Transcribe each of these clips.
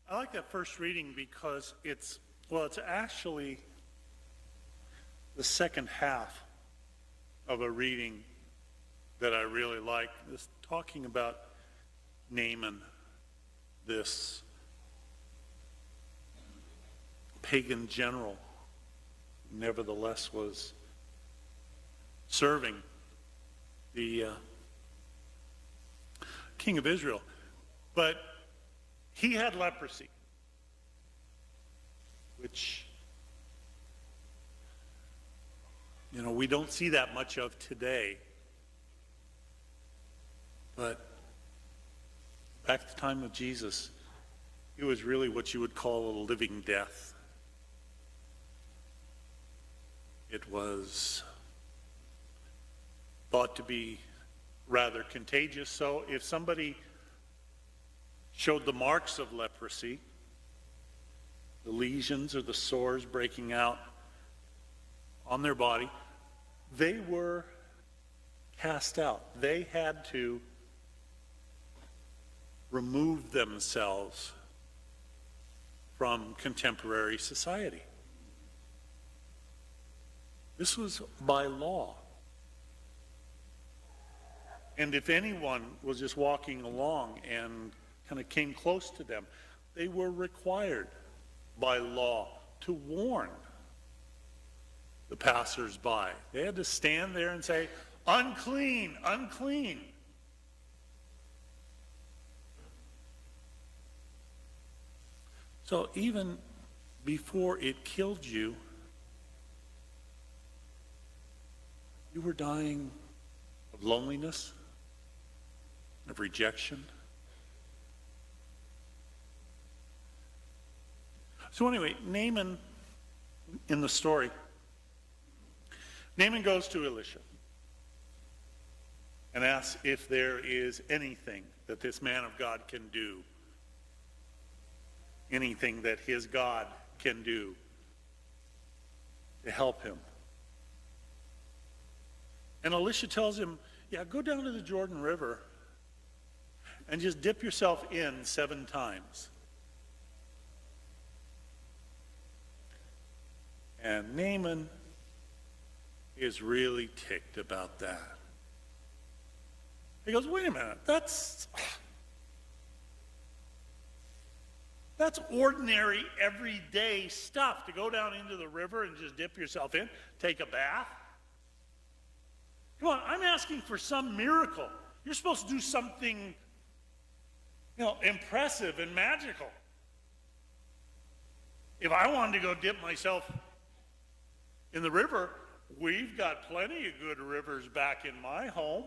I like that first reading because it's actually the second half of a reading that I really like. This talking about Naaman, this pagan general, nevertheless was serving the king of Israel. But he had leprosy, which, we don't see that much of today. But back at the time of Jesus, it was really what you would call a living death. It was thought to be rather contagious. So if somebody showed the marks of leprosy, the lesions or the sores breaking out on their body, they were cast out. They had to remove themselves from contemporary society. This was by law. And if anyone was just walking along and kind of came close to them, they were required by law to warn the passers-by. They had to stand there and say, "Unclean, unclean." So even before it killed you, you were dying of loneliness, of rejection. So anyway, Naaman, in the story, Naaman goes to Elisha and asks if there is anything that this man of God can do, anything that his God can do to help him. And Elisha tells him, go down to the Jordan River and just dip yourself in 7 times. And Naaman is really ticked about that. He goes, wait a minute, that's ordinary, everyday stuff, to go down into the river and just dip yourself in, take a bath. Come on, I'm asking for some miracle. You're supposed to do something, impressive and magical. If I wanted to go dip myself in the river, we've got plenty of good rivers back in my home.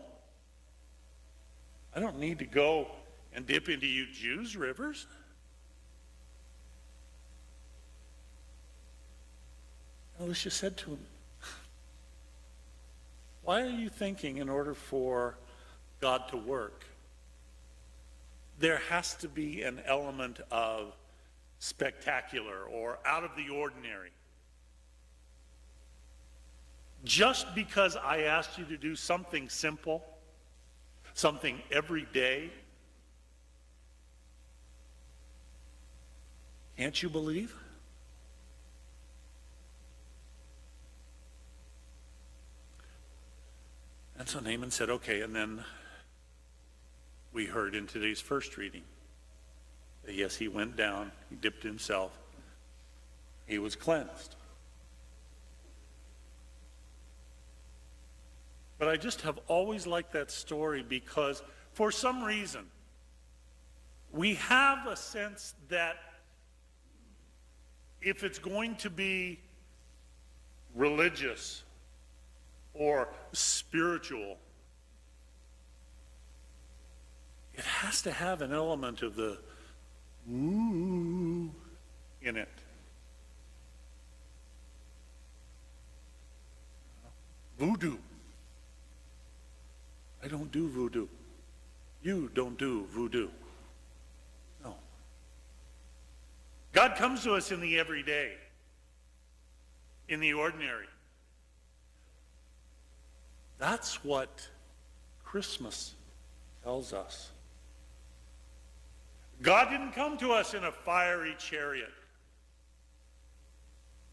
I don't need to go and dip into you Jews' rivers. Elisha said to him, why are you thinking in order for God to work, there has to be an element of spectacular or out of the ordinary? Just because I asked you to do something simple, something everyday, can't you believe? And so Naaman said, okay, and then we heard in today's first reading that yes, he went down, he dipped himself, he was cleansed. But I just have always liked that story because for some reason, we have a sense that if it's going to be religious or spiritual, it has to have an element of the woo in it. Voodoo. I don't do voodoo. You don't do voodoo. No. God comes to us in the everyday, in the ordinary. That's what Christmas tells us. God didn't come to us in a fiery chariot.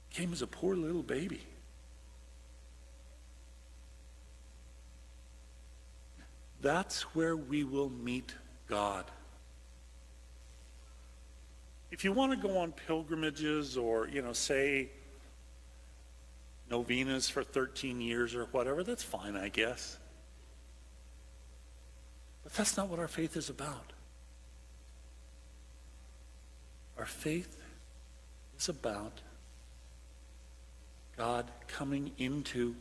He came as a poor little baby. That's where we will meet God. If you want to go on pilgrimages or, say novenas for 13 years or whatever, that's fine, I guess. But that's not what our faith is about. Our faith is about God coming into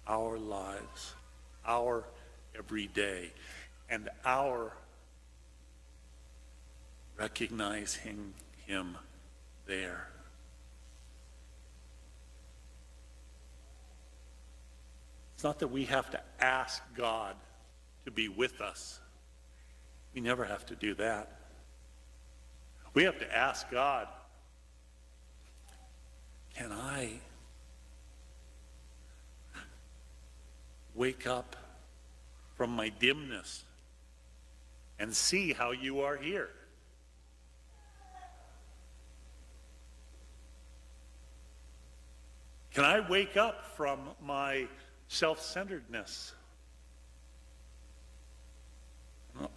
our lives, our every day, and our recognizing him there. It's not that we have to ask God to be with us. We never have to do that. We have to ask God, can I wake up from my dimness and see how you are here? Can I wake up from my self-centeredness?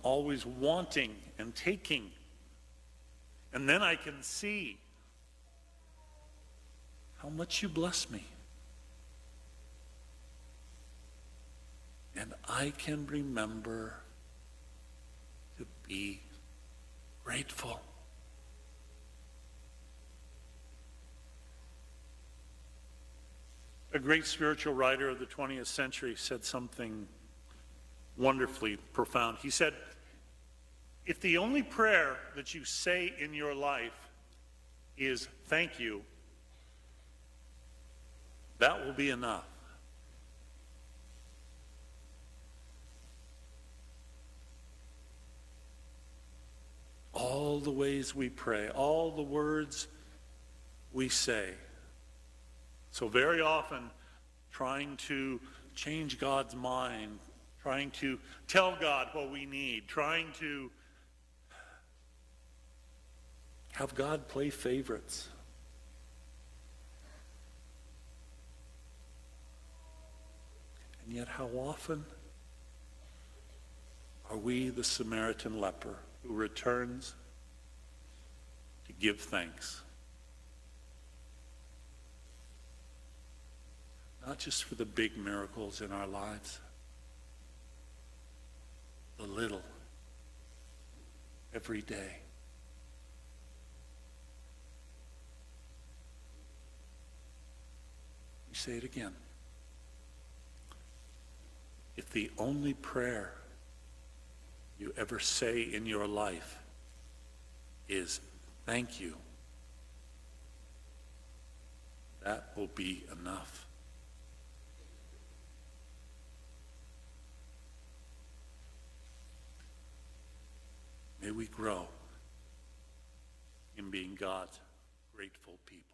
Always wanting and taking. And then I can see how much you bless me. And I can remember to be grateful. A great spiritual writer of the 20th century said something wonderfully profound. He said, if the only prayer that you say in your life is thank you, that will be enough. All the ways we pray, all the words we say, so very often trying to change God's mind, trying to tell God what we need, trying to have God play favorites. And yet how often are we the Samaritan leper who returns to give thanks? Not just for the big miracles in our lives, the little, every day. You say it again. If the only prayer you ever say in your life is thank you, that will be enough. May we grow in being God's grateful people.